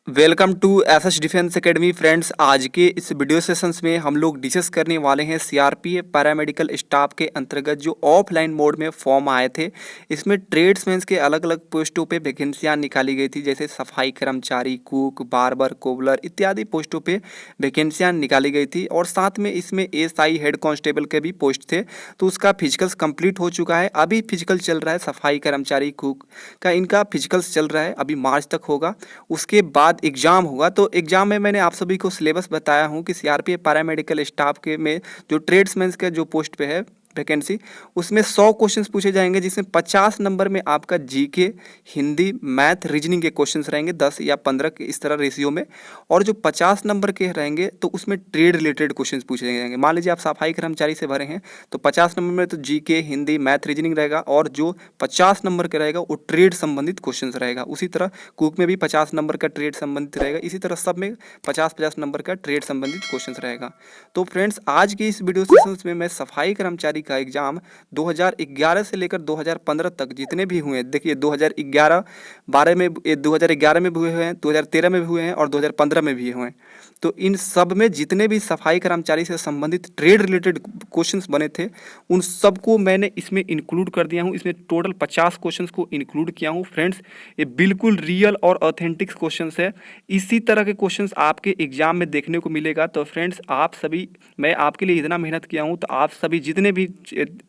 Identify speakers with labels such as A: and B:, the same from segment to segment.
A: Welcome to SS defence academy friends. आज के इस वीडियो सेशंस में हम लोग डिस्कस करने वाले हैं सीआरपीएफ पैरामेडिकल स्टाफ के अंतर्गत जो ऑफलाइन मोड में फॉर्म आए थे। इसमें ट्रेड्समैन के अलग अलग पोस्टों पे वैकेंसियां निकाली गई थी, जैसे सफाई कर्मचारी, कुक, बार्बर, कोबलर इत्यादि पोस्टों पे वैकेंसियां निकाली गई थी। और साथ में इसमें एसआई हेड कांस्टेबल के भी पोस्ट थे, तो उसका फिजिकल्स कंप्लीट हो चुका है। अभी फिजिकल चल रहा है सफाई कर्मचारी, कुक का इनका फिजिकल्स चल रहा है, अभी मार्च तक होगा। उसके बाद एग्जाम होगा। तो एग्जाम में मैंने आप सभी को सिलेबस बताया हूँ कि सीआरपीएफ पैरामेडिकल स्टाफ के में जो ट्रेड्समैन के जो पोस्ट पे है वैकेंसी, उसमें 100 क्वेश्चंस पूछे जाएंगे, जिसमें 50 नंबर में आपका जीके, हिंदी, मैथ, रीजनिंग के क्वेश्चंस रहेंगे 10 या 15 के इस तरह रेशियो में। और जो 50 नंबर के रहेंगे तो उसमें ट्रेड रिलेटेड क्वेश्चंस पूछे जाएंगे। मान लीजिए आप सफाई कर्मचारी से भरे हैं तो 50 नंबर में तो जीके, हिंदी, मैथ, रीजनिंग रहेगा, और जो 50 नंबर का रहेगा वो ट्रेड संबंधित क्वेश्चंस रहेगा। उसी तरह कुक में भी 50 नंबर का ट्रेड संबंधित रहेगा। इसी तरह सब में 50-50 नंबर का ट्रेड संबंधित क्वेश्चंस रहेगा। तो फ्रेंड्स, आज की इस वीडियो सेशन में मैं सफाई कर्मचारी का एग्जाम 2011 से लेकर 2015 तक जितने भी हुए, देखिए 2011-12 में, 2011 में भी हुए हैं, 2013 में भी हुए हैं और 2015 में भी हुए हैं। तो इन सब में जितने भी सफाई कर्मचारी से संबंधित ट्रेड रिलेटेड क्वेश्चंस बने थे, उन सबको मैंने इसमें इंक्लूड कर दिया हूँ। इसमें टोटल 50 क्वेश्चंस को इंक्लूड किया हूँ। फ्रेंड्स, ये बिल्कुल रियल और ऑथेंटिक क्वेश्चंस है। इसी तरह के क्वेश्चंस आपके एग्जाम में देखने को मिलेगा। तो फ्रेंड्स, आप सभी, मैं आपके लिए इतना मेहनत किया हूँ, तो आप सभी जितने भी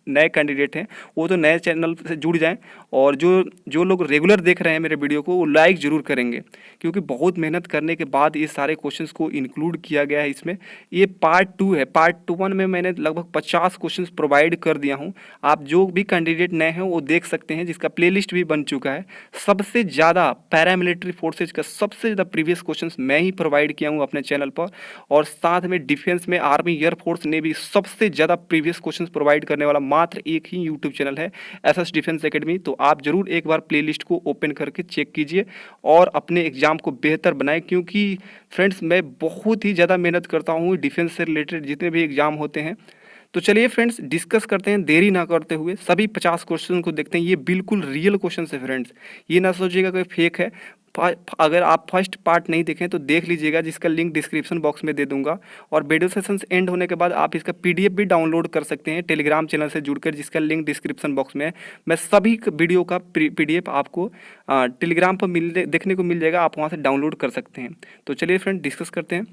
A: नए कैंडिडेट हैं वो तो नए चैनल से जुड़ जाएं, और जो जो लोग रेगुलर देख रहे हैं मेरे वीडियो को, वो लाइक ज़रूर करेंगे, क्योंकि बहुत मेहनत करने के बाद ये सारे क्वेश्चंस को इंक्लूड किया गया है इसमें। ये पार्ट 2 है। पार्ट 1 में मैंने लगभग 50 क्वेश्चंस प्रोवाइड कर दिया हूँ। आप जो भी कैंडिडेट नए हैं वो देख सकते हैं, जिसका प्लेलिस्ट भी बन चुका है। सबसे ज़्यादा पैरामिलिट्री फोर्सेज का सबसे ज़्यादा प्रीवियस क्वेश्चंस मैं ही प्रोवाइड किया हूँ अपने चैनल पर। और साथ में डिफेंस में आर्मी, एयरफोर्स ने भी सबसे ज़्यादा प्रीवियस क्वेश्चंस प्रोवाइड करने वाला मात्र एक ही यूट्यूब चैनल है, एसएस डिफेंस एकेडमी। तो आप जरूर एक बार प्लेलिस्ट को ओपन करके चेक कीजिए और अपने एग्जाम को बेहतर बनाएं, क्योंकि फ्रेंड्स, मैं बहुत ही ज़्यादा मेहनत करता हूँ डिफेंस से रिलेटेड जितने भी एग्जाम होते हैं। तो चलिए फ्रेंड्स, डिस्कस करते हैं देरी ना करते हुए। सभी 50 क्वेश्चन को देखते हैं। ये बिल्कुल रियल क्वेश्चन है फ्रेंड्स, ये ना सोचिएगा कोई फेक है। अगर आप फर्स्ट पार्ट नहीं देखें तो देख लीजिएगा, जिसका लिंक डिस्क्रिप्शन बॉक्स में दे दूंगा। और वीडियो सेशंस एंड होने के बाद आप इसका पीडीएफ भी डाउनलोड कर सकते हैं टेलीग्राम चैनल से जुड़कर, जिसका लिंक डिस्क्रिप्शन बॉक्स में है। मैं सभी वीडियो का पीडीएफ आपको टेलीग्राम पर देखने को मिल जाएगा, आप वहाँ से डाउनलोड कर सकते हैं। तो चलिए फ्रेंड, डिस्कस करते हैं।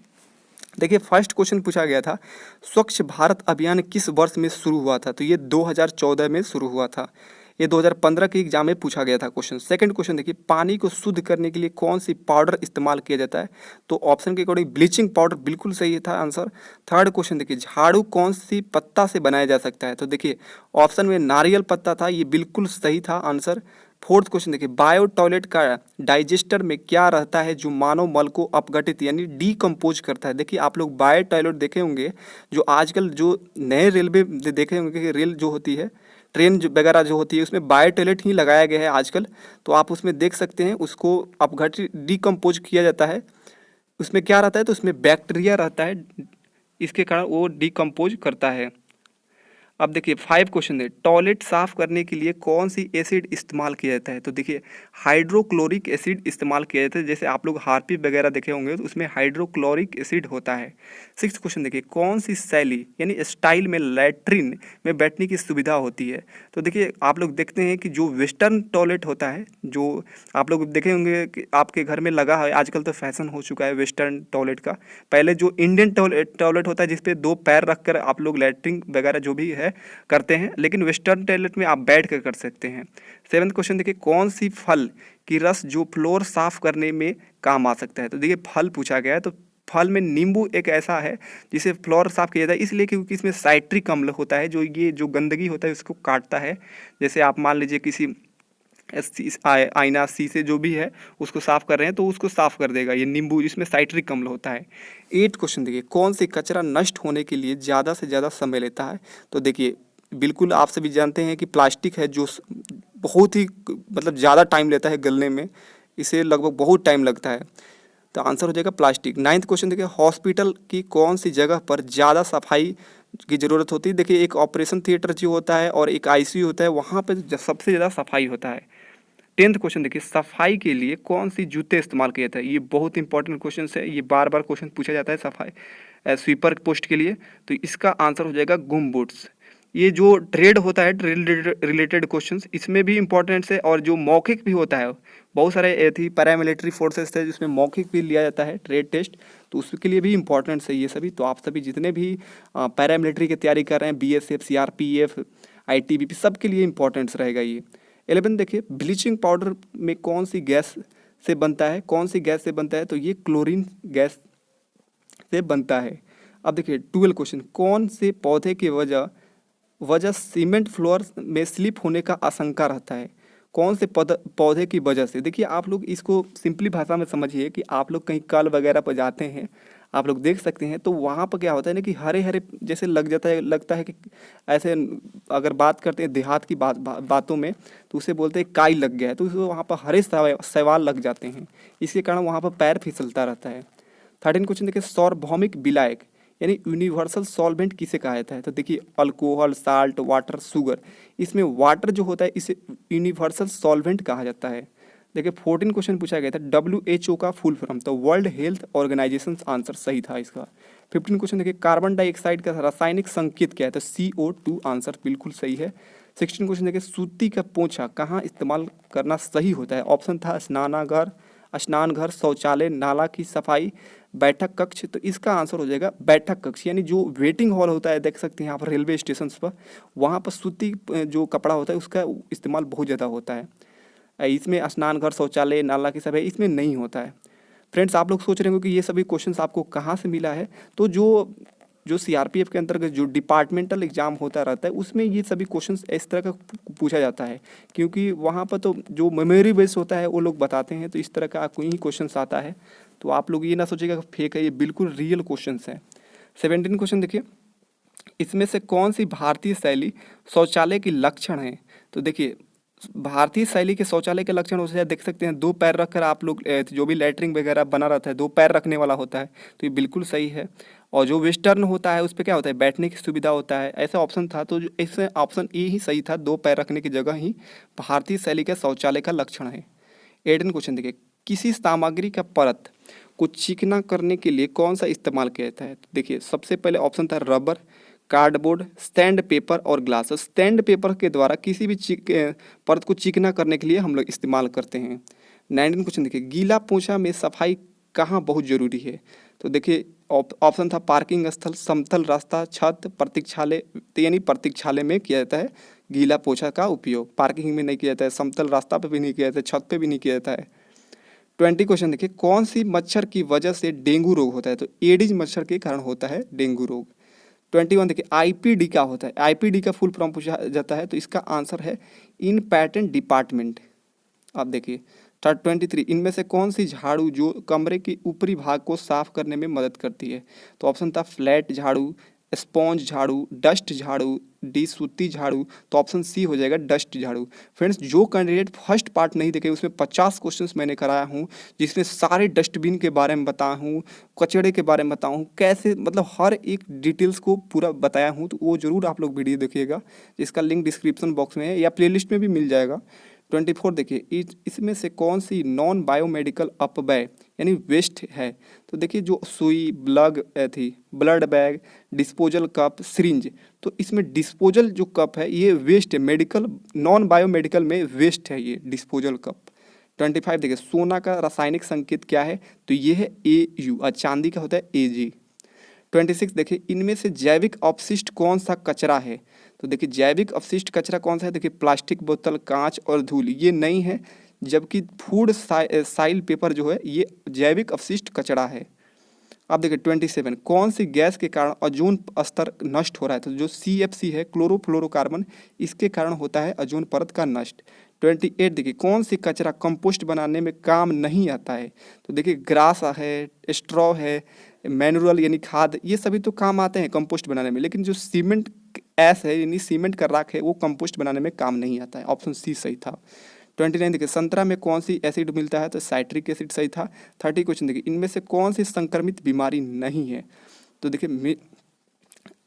A: देखिए, फर्स्ट क्वेश्चन पूछा गया था, स्वच्छ भारत अभियान किस वर्ष में शुरू हुआ था? तो ये 2014 में शुरू हुआ था। ये 2015 के एग्जाम में पूछा गया था क्वेश्चन। सेकंड क्वेश्चन देखिए, पानी को शुद्ध करने के लिए कौन सी पाउडर इस्तेमाल किया जाता है? तो ऑप्शन के अकॉर्डिंग ब्लीचिंग पाउडर बिल्कुल सही था आंसर। थर्ड क्वेश्चन देखिए, झाड़ू कौन सी पत्ता से बनाया जा सकता है? तो देखिए ऑप्शन में नारियल पत्ता था, ये बिल्कुल सही था आंसर। फोर्थ क्वेश्चन देखिए, बायो टॉयलेट का डाइजेस्टर में क्या रहता है जो मानव मल को अपघटित यानी डीकम्पोज करता है? देखिए, आप लोग बायो टॉयलेट देखे होंगे, जो आजकल जो नए रेलवे देखे होंगे कि रेल जो होती है, ट्रेन जो वगैरह जो होती है, उसमें बायो टॉयलेट ही लगाया गया है आजकल। तो आप उसमें देख सकते हैं, उसको अपघटित डीकम्पोज किया जाता है। उसमें क्या रहता है? तो उसमें बैक्टीरिया रहता है, इसके कारण वो डीकम्पोज करता है। अब देखिए 5 क्वेश्चन है, टॉयलेट साफ करने के लिए कौन सी एसिड इस्तेमाल किया जाता है? तो देखिए हाइड्रोक्लोरिक एसिड इस्तेमाल किया जाता है। जैसे आप लोग हार्पी वगैरह देखे होंगे तो उसमें हाइड्रोक्लोरिक एसिड होता है। 6 क्वेश्चन देखिए, कौन सी शैली यानी स्टाइल में लैट्रिन में बैठने की सुविधा होती है? तो देखिए आप लोग देखते हैं कि जो वेस्टर्न टॉयलेट होता है, जो आप लोग देखे होंगे कि आपके घर में लगा है, आजकल तो फैशन हो चुका है वेस्टर्न टॉयलेट का। पहले जो इंडियन टॉयलेट होता है, जिसपे 2 पैर रखकर आप लोग लैट्रिन वगैरह जो भी है करते हैं, लेकिन वेस्टर्न टॉयलेट में आप बैठ कर सकते हैं। 7th क्वेश्चन देखिए, कौन सी फल की रस जो फ्लोर साफ करने में काम आ सकता है? तो देखिए फल पूछा गया है, तो फल में नींबू एक ऐसा है जिसे फ्लोर साफ किया जाता है, इसलिए क्योंकि इसमें साइट्रिक अम्ल होता है, जो ये जो गंदगी होता है उसको काटता है। जैसे आप मान लीजिए किसी आईना, शीशे जो भी है उसको साफ कर रहे हैं तो उसको साफ कर देगा ये नींबू, जिसमें साइट्रिक अम्ल होता है। 8 क्वेश्चन देखिए, कौन सी कचरा नष्ट होने के लिए ज़्यादा से ज़्यादा समय लेता है? तो देखिए बिल्कुल आप सभी जानते हैं कि प्लास्टिक है जो बहुत ही मतलब ज़्यादा टाइम लेता है गलने में, इसे लगभग बहुत टाइम लगता है। तो आंसर हो जाएगा प्लास्टिक। 9th क्वेश्चन देखिए, हॉस्पिटल की कौन सी जगह पर ज़्यादा सफाई की ज़रूरत होती है? देखिए एक ऑपरेशन थिएटर जो होता है और एक आईसीयू होता है, वहाँ पर सबसे ज़्यादा सफाई होता है। 10th क्वेश्चन देखिए, सफाई के लिए कौन सी जूते इस्तेमाल किए थे। ये बहुत इंपॉर्टेंट क्वेश्चन है, ये बार बार क्वेश्चन पूछा जाता है सफाई स्वीपर पोस्ट के लिए। तो इसका आंसर हो जाएगा गुम बूट्स। ये जो ट्रेड होता है, ट्रेड रिलेटेड क्वेश्चंस, इसमें भी इंपॉर्टेंट है। और जो मौखिक भी होता है, बहुत सारे थी पैरामिलिट्री फोर्सेस थे जिसमें मौखिक भी लिया जाता है ट्रेड टेस्ट, तो उसके लिए भी इंपॉर्टेंट है ये सभी। तो आप सभी जितने भी पैरामिलिट्री की तैयारी कर रहे हैं, BSF, CRPF, ITBP, सबके लिए इंपॉर्टेंट रहेगा ये। 11 देखिए, ब्लीचिंग पाउडर में कौन सी गैस से बनता है, कौन सी गैस से बनता है, तो ये क्लोरीन गैस से बनता है। अब देखिए 12 क्वेश्चन, कौन से पौधे की वजह सीमेंट फ्लोर में स्लिप होने का आशंका रहता है। कौन से पौधे की वजह से। देखिए आप लोग इसको सिंपली भाषा में समझिए कि आप लोग कहीं कल वगैरह पर जाते हैं, आप लोग देख सकते हैं, तो वहाँ पर क्या होता है ना कि हरे हरे जैसे लगता है कि ऐसे, अगर बात करते हैं देहात की बातों में, तो उसे बोलते हैं काई लग गया है, तो उसे वहाँ पर हरे सवाल लग जाते हैं, इसके कारण वहाँ पर पैर फिसलता रहता है। 13 क्वेश्चन देखिए, सार्वभौमिक विलायक यानी यूनिवर्सल सॉल्वेंट किसे कहा जाता है। तो देखिए अल्कोहल, साल्ट, वाटर, शुगर, इसमें वाटर जो होता है इसे यूनिवर्सल सॉल्वेंट कहा जाता है। देखिए 14 क्वेश्चन पूछा गया था, WHO का फुल फॉर्म, तो वर्ल्ड हेल्थ ऑर्गेनाइजेशन आंसर सही था इसका। 15 क्वेश्चन देखिए, कार्बन डाइऑक्साइड का रासायनिक संकेत क्या है, तो CO2 आंसर बिल्कुल सही है। 16 क्वेश्चन देखिए, सूती का पोंछा कहाँ इस्तेमाल करना सही होता है। ऑप्शन था स्नान घर, शौचालय, नाला की सफाई, बैठक कक्ष, तो इसका आंसर हो जाएगा बैठक कक्ष, यानी जो वेटिंग हॉल होता है, देख सकते हैं यहाँ पर रेलवे स्टेशन पर, वहाँ पर सूती जो कपड़ा होता है उसका इस्तेमाल बहुत ज़्यादा होता है। इसमें स्नान घर, शौचालय, नाला की सफाई इसमें नहीं होता है। फ्रेंड्स आप लोग सोच रहे होंगे कि ये सभी क्वेश्चंस आपको कहाँ से मिला है, तो जो CRPF के अंतर्गत जो डिपार्टमेंटल एग्जाम होता रहता है उसमें ये सभी क्वेश्चंस इस तरह का पूछा जाता है, क्योंकि वहाँ पर तो जो मेमोरी बेस होता है वो लोग बताते हैं, तो इस तरह का कोई ही क्वेश्चंस आता है। तो आप लोग ये ना सोचिएगा फेक है, ये बिल्कुल रियल क्वेश्चंस हैं। 17 क्वेश्चन देखिए, इसमें से कौन सी भारतीय शैली शौचालय की लक्षण है। तो देखिए भारतीय शैली के शौचालय के लक्षण होते हैं, देख सकते हैं 2 पैर रखकर आप लोग जो भी लैट्रिन वगैरह बना रहता है 2 पैर रखने वाला होता है, तो ये बिल्कुल सही है। और जो वेस्टर्न होता है उस पर क्या होता है, बैठने की सुविधा होता है, ऐसा ऑप्शन था, तो इसमें ऑप्शन ए ही सही था, 2 पैर रखने की जगह ही भारतीय शैली के शौचालय का लक्षण है। 18 क्वेश्चन देखिए, किसी सामग्री का परत को चिकना करने के लिए कौन सा इस्तेमाल किया जाता है। तो देखिए सबसे पहले ऑप्शन था रबर, कार्डबोर्ड, स्टैंड पेपर और ग्लास। स्टैंड पेपर के द्वारा किसी भी परत को चिकना करने के लिए हम लोग इस्तेमाल करते हैं। 19 क्वेश्चन देखिए, गीला पोछा में सफाई कहाँ बहुत जरूरी है। तो देखिए ऑप्शन था पार्किंग स्थल, समतल रास्ता, छत, प्रतीक्षालय, तो यानी प्रतीक्षालय में किया जाता है गीला पोछा का उपयोग, पार्किंग में नहीं किया जाता है, समतल रास्ता पे भी नहीं किया जाता है, छत पे भी नहीं किया जाता है। 20 क्वेश्चन देखिए, कौन सी मच्छर की वजह से डेंगू रोग होता है। तो एडिज मच्छर के कारण होता है डेंगू रोग। 21 देखिए, IPD क्या होता है। IPD का फुल फॉर्म पूछा जाता है, तो इसका आंसर है इन पैटेंट डिपार्टमेंट। आप देखिए 23, इनमें से कौन सी झाड़ू जो कमरे के ऊपरी भाग को साफ करने में मदद करती है। तो ऑप्शन था फ्लैट झाड़ू, स्पॉन्ज झाड़ू, डस्ट झाड़ू, सूती झाड़ू, तो ऑप्शन सी हो जाएगा डस्ट झाड़ू। फ्रेंड्स जो कैंडिडेट फर्स्ट पार्ट नहीं देखे उसमें 50 क्वेश्चंस मैंने कराया हूँ, जिसमें सारे डस्टबिन के बारे में बताया हूँ, कचड़े के बारे में बताया हूँ, कैसे मतलब हर एक डिटेल्स को पूरा बताया हूँ, तो वो जरूर आप लोग वीडियो देखिएगा, जिसका लिंक डिस्क्रिप्शन बॉक्स में है या प्लेलिस्ट में भी मिल जाएगा। 24 देखिए, इसमें से कौन सी नॉन बायोमेडिकल अपव्यय यानी वेस्ट है। तो देखिए जो सुई, blood bag, disposal cup, syringe, तो इसमें डिस्पोजल जो कप है ये वेस्ट है, मेडिकल नॉन बायोमेडिकल में वेस्ट है ये डिस्पोजल कप। 25 देखिए, सोना का रासायनिक संकेत क्या है। तो ये है AU और चांदी का होता है AG। 26 देखिए, इनमें से जैविक अपशिष्ट कौन सा कचरा है। तो देखिए जैविक अपशिष्ट कचरा कौन सा है। देखिए प्लास्टिक बोतल, कांच और धूल ये नहीं है, जबकि फूड साइल पेपर जो है ये जैविक अपशिष्ट कचरा है। अब देखिए 27, कौन सी गैस के कारण ओजोन स्तर नष्ट हो रहा है। तो जो CFC है, क्लोरोफ्लोरोकार्बन, इसके कारण होता है ओजोन परत का नष्ट। 28 देखिए, कौन सी कचरा कंपोस्ट बनाने में काम नहीं आता है। तो देखिए ग्रास है, स्ट्रॉ है, मैनुअल यानी खाद, ये सभी तो काम आते हैं कंपोस्ट बनाने में, लेकिन जो सीमेंट ऐस है यानी सीमेंट का राख है वो कंपोस्ट बनाने में काम नहीं आता है। ऑप्शन सी सही था। 29 देखिए, संतरा में कौन सी एसिड मिलता है। तो साइट्रिक एसिड सही था। 30 क्वेश्चन देखिए, इनमें से कौन सी संक्रमित बीमारी नहीं है। तो देखिए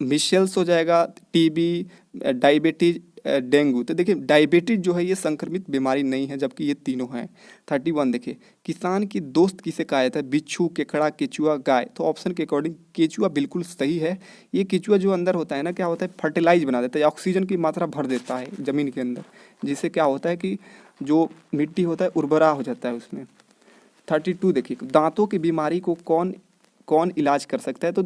A: मिशेल्स हो जाएगा, TB, डायबिटीज, डेंगू। तो देखिए डायबिटीज जो है ये संक्रमित बीमारी नहीं है, जबकि ये तीनों हैं। 31 देखिए, किसान की दोस्त किसे कहा जाता है? बिच्छू, केकड़ा, केचुआ, गाय। तो ऑप्शन के अकॉर्डिंग केचुआ बिल्कुल सही है। ये केचुआ जो अंदर होता है ना, क्या होता है, फर्टिलाइज बना देता है, ऑक्सीजन की मात्रा भर देता है ज़मीन के अंदर, जिससे क्या होता है कि जो मिट्टी होता है उर्वरा हो जाता है उसमें। 32 देखिए, दांतों की बीमारी को कौन कौन इलाज कर सकता है? तो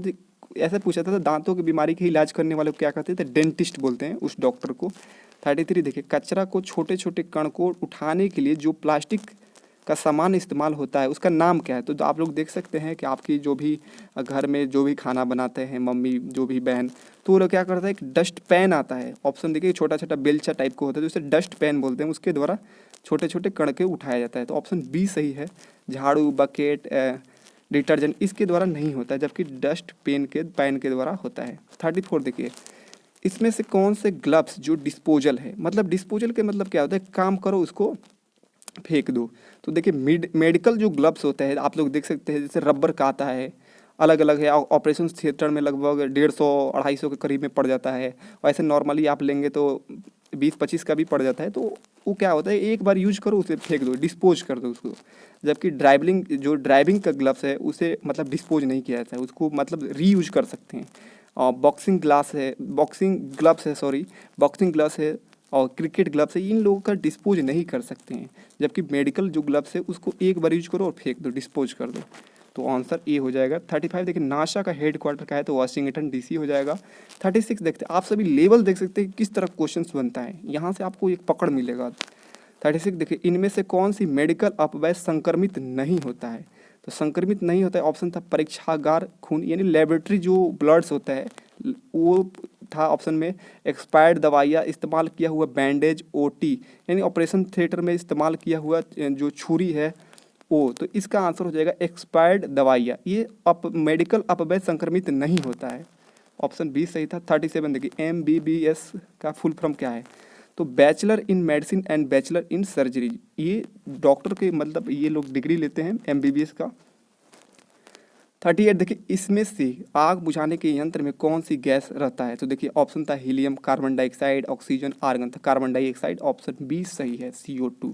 A: ऐसा पूछा था, दांतों की बीमारी के इलाज करने वाले को क्या कहते हैं? डेंटिस्ट बोलते हैं उस डॉक्टर को। 33 देखिए, कचरा को छोटे छोटे कण को उठाने के लिए जो प्लास्टिक का सामान इस्तेमाल होता है उसका नाम क्या है? तो आप लोग देख सकते हैं कि आपकी जो भी घर में जो भी खाना बनाते हैं मम्मी, जो भी बहन, तो वो लोग क्या करता है, एक डस्ट पैन आता है। ऑप्शन देखिए, छोटा छोटा बेलचा टाइप का होता है, तो उसे डस्ट पैन बोलते हैं, उसके द्वारा छोटे छोटे कण के उठाया जाता है। तो ऑप्शन बी सही है। झाड़ू, बकेट, डिटर्जेंट इसके द्वारा नहीं होता है, जबकि डस्ट पैन के द्वारा होता है। 34 देखिए, इसमें से कौन से ग्लव्स जो डिस्पोजल है? मतलब डिस्पोजल के मतलब क्या होता है? काम करो उसको फेंक दो। तो देखिए मेडिकल जो ग्लव्स होते हैं आप लोग देख सकते हैं, जैसे रबर का आता है, अलग अलग है। ऑपरेशन थिएटर में लगभग 150-250 के करीब में पड़ जाता है, और ऐसे नॉर्मली आप लेंगे तो 20-25 का भी पड़ जाता है। तो वो क्या होता है, एक बार यूज करो उसे फेंक दो, डिस्पोज कर दो उसको। जबकि ड्राइविंग का ग्लव्स है उसे मतलब डिस्पोज नहीं किया जाता है, उसको मतलब रीयूज कर सकते हैं। बॉक्सिंग ग्लव्स है और क्रिकेट ग्लव्स है, इन लोगों का डिस्पोज नहीं कर सकते हैं। जबकि मेडिकल जो ग्लव्स है उसको एक बार यूज करो और फेंक दो, डिस्पोज कर दो। तो आंसर ए हो जाएगा। 35 देखिए, नासा का हेड क्वार्टर का है, तो वाशिंगटन डीसी हो जाएगा। 36 देखते हैं, आप सभी लेवल देख सकते हैं किस तरह क्वेश्चन बनता है, यहाँ से आपको एक पकड़ मिलेगा। 36 देखिए, इनमें से कौन सी मेडिकल अपव्यय संक्रमित नहीं होता है? तो संक्रमित नहीं होता है, ऑप्शन था परीक्षागार खून यानी लेबोरेटरी जो ब्लड्स होता है वो था ऑप्शन में। एक्सपायर्ड दवाइयाँ, इस्तेमाल किया हुआ बैंडेज, ओटी यानी ऑपरेशन थिएटर में इस्तेमाल किया हुआ जो छुरी है वो। तो इसका आंसर हो जाएगा एक्सपायर्ड दवाइयाँ। ये मेडिकल अपव्यय संक्रमित नहीं होता है, ऑप्शन बी सही था। 37 देखिए, MBBS का फुल फॉर्म क्या है? तो bachelor in medicine and bachelor in surgery. ये डॉक्टर के मतलब ये लोग डिग्री लेते हैं MBBS का। 38 देखिए, इसमें से आग बुझाने के यंत्र में कौन सी गैस रहता है? तो देखिए ऑप्शन था helium, carbon dioxide, oxygen, argon. था कार्बन डाइऑक्साइड, ऑप्शन बी सही है, CO2।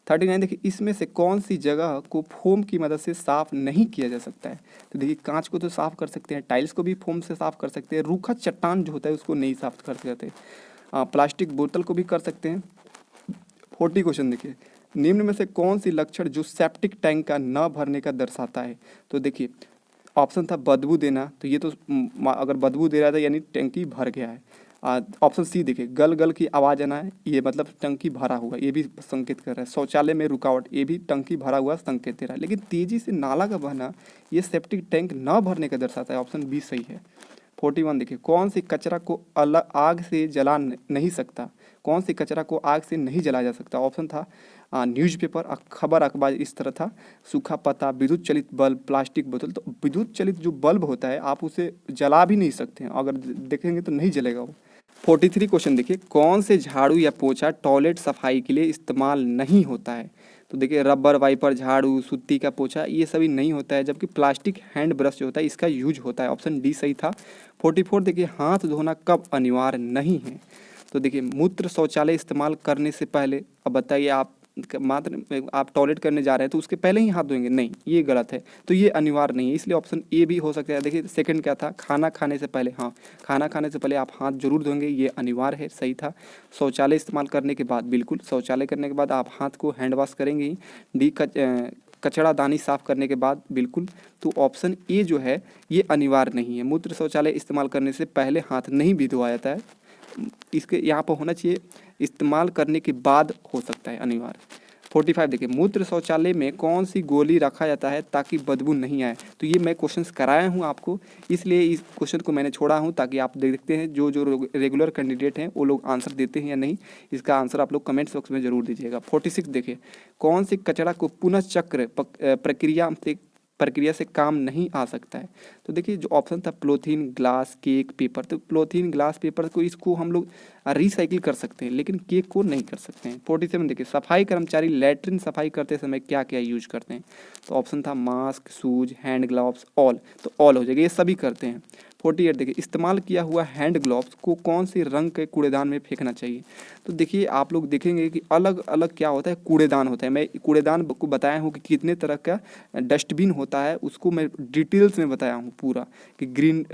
A: 39 देखिए, इसमें से कौन सी जगह को फोम की मदद से साफ नहीं किया जा सकता है? तो देखिए कांच को तो साफ कर सकते हैं, टाइल्स को भी फोम से साफ कर सकते हैं, रूखा चट्टान जो होता है उसको नहीं साफ कर सकते। प्लास्टिक बोतल को भी कर सकते हैं। 40 क्वेश्चन देखिए, निम्न में से कौन सी लक्षण जो सेप्टिक टैंक का न भरने का दर्शाता है? तो देखिए ऑप्शन था बदबू देना, तो ये तो अगर बदबू दे रहा था यानी टंकी भर गया है। ऑप्शन सी देखिए, गल गल की आवाज़ आना है, ये मतलब टंकी भरा हुआ, ये भी संकेत कर रहा है। शौचालय में रुकावट, ये भी टंकी भरा हुआ संकेत दे रहा है। लेकिन तेजी से नाला का बहना ये सेप्टिक टैंक न भरने का दर्शाता है, ऑप्शन बी सही है। 41 देखिए, कौन सी कचरा को आग से जला नहीं सकता? कौन सी कचरा को आग से नहीं जलाया जा सकता? ऑप्शन था न्यूज़पेपर, खबर अखबार इस तरह था, सूखा पत्ता, विद्युत चलित बल्ब, प्लास्टिक बोतल। तो विद्युत चलित जो बल्ब होता है आप उसे जला भी नहीं सकते हैं, अगर देखेंगे तो नहीं जलेगा वो। 43 क्वेश्चन देखिए, कौन से झाड़ू या पोछा टॉयलेट सफाई के लिए इस्तेमाल नहीं होता है? तो देखिए रबर, वाइपर, झाड़ू, सुत्ती का पोछा ये सभी नहीं होता है, जबकि प्लास्टिक हैंड ब्रश जो होता है इसका यूज होता है, ऑप्शन डी सही था। 44 देखिए, हाथ धोना कब अनिवार्य नहीं है? तो देखिए मूत्र शौचालय इस्तेमाल करने से पहले, अब बताइए आप टॉयलेट करने जा रहे हैं तो उसके पहले ही हाथ धोएंगे? नहीं, ये गलत है, तो ये अनिवार्य नहीं है, इसलिए ऑप्शन ए भी हो सकता है। देखिए सेकंड क्या था, खाना खाने से पहले, हाँ खाना खाने से पहले आप हाथ जरूर धोएंगे, ये अनिवार्य है, सही था। शौचालय इस्तेमाल करने के बाद, बिल्कुल शौचालय करने के बाद आप हाथ को हैंड वॉश करेंगे ही। डी कचड़ा दानी साफ करने के बाद, बिल्कुल। तो ऑप्शन ए जो है ये अनिवार्य नहीं है, मूत्र शौचालय इस्तेमाल करने से पहले हाथ नहीं भी धोया जाता है, इसके यहाँ पर होना चाहिए इस्तेमाल करने के बाद हो सकता है अनिवार्य। 45 देखिए, मूत्र शौचालय में कौन सी गोली रखा जाता है ताकि बदबू नहीं आए? तो ये मैं क्वेश्चंस कराया हूँ आपको, इसलिए इस क्वेश्चन को मैंने छोड़ा हूँ ताकि आप देखते हैं जो जो रेगुलर कैंडिडेट हैं वो लोग आंसर देते हैं या नहीं। इसका आंसर आप लोग कमेंट्स बॉक्स में जरूर दीजिएगा। 46 देखिए, कौन सी कचरा को पुनः चक्र प्रक्रिया से काम नहीं आ सकता है? तो देखिए जो ऑप्शन था पॉलीथीन, ग्लास, केक, पेपर। तो पॉलीथीन, ग्लास, पेपर को इसको हम लोग रिसाइकिल कर सकते हैं, लेकिन केक को नहीं कर सकते हैं। 47 देखिए, सफाई कर्मचारी लैट्रिन सफाई करते समय क्या क्या यूज करते हैं? तो ऑप्शन था mask, shoes, hand gloves, all, तो ऑल हो जाएगा, ये सभी करते हैं। 48 देखिए, इस्तेमाल किया हुआ हैंड ग्लव्स को कौन से रंग के कूड़ेदान में फेंकना चाहिए? तो देखिए आप लोग देखेंगे कि अलग अलग क्या होता है, कूड़ेदान होता है। मैं कूड़ेदान को बताया हूँ कि कितने तरह का डस्टबिन होता है, उसको मैं डिटेल्स में बताया हूँ पूरा, कि ग्रीन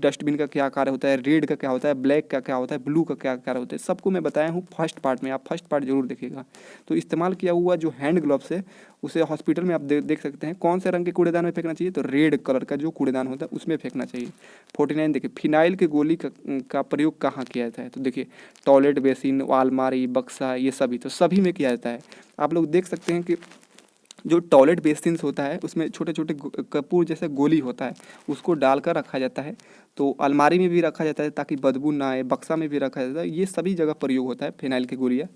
A: डस्टबिन का क्या कार्य होता है, रेड का क्या होता है, ब्लैक का क्या होता है, ब्लू का क्या कार्य होता है, सबको मैं बताया हूँ फर्स्ट पार्ट में। आप फर्स्ट पार्ट जरूर देखिएगा। तो इस्तेमाल किया हुआ जो हैंड ग्लव्स है उसे हॉस्पिटल में आप देख सकते हैं। कौन से रंग के कूड़ेदान में फेंकना चाहिए? तो रेड कलर का जो कूड़ेदान होता है उसमें फेंकना चाहिए। 49 देखिए, फिनाइल के गोली का प्रयोग कहाँ किया जाता है? तो देखिए टॉयलेट बेसिन, अलमारी, बक्सा, ये सभी, तो सभी में किया जाता है। आप लोग देख सकते हैं कि जो टॉयलेट बेसिन्स होता है उसमें छोटे छोटे कपूर जैसा गोली होता है, उसको डालकर रखा जाता है। तो अलमारी में भी रखा जाता है ताकि बदबू ना आए, बक्सा में भी रखा जाता है, ये सभी जगह प्रयोग होता है फिनाइल की गोलियाँ,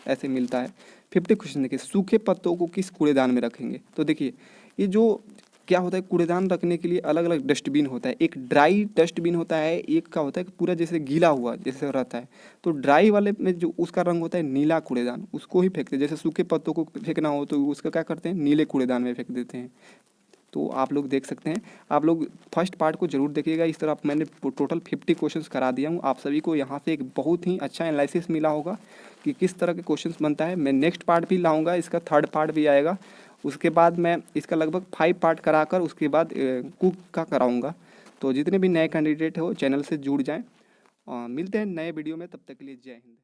A: ऐसे मिलता है। 50 क्वेश्चन देखिए, सूखे पत्तों को किस कूड़ेदान में रखेंगे? तो देखिए ये जो क्या होता है, कूड़ेदान रखने के लिए अलग अलग डस्टबिन होता है। एक ड्राई डस्टबिन होता है, एक का होता है कि पूरा जैसे गीला हुआ जैसे रहता है। तो ड्राई वाले में जो उसका रंग होता है नीला कूड़ेदान, उसको ही फेंकते हैं। जैसे सूखे पत्तों को फेंकना हो तो उसका क्या करते हैं, नीले कूड़ेदान में फेंक देते हैं। तो आप लोग देख सकते हैं। आप लोग फर्स्ट पार्ट को जरूर देखिएगा। इस तरह मैंने टोटल 50 क्वेश्चंस करा दिया हूँ। आप सभी को यहाँ से एक बहुत ही अच्छा एनालिसिस मिला होगा कि किस तरह के क्वेश्चंस बनता है। मैं नेक्स्ट पार्ट भी लाऊंगा, इसका थर्ड पार्ट भी आएगा। उसके बाद मैं इसका लगभग 5 पार्ट कराकर उसके बाद कुक का कराऊंगा। तो जितने भी नए कैंडिडेट हो चैनल से जुड़ जाएँ। मिलते हैं नए वीडियो में, तब तक के लिए जय हिंद।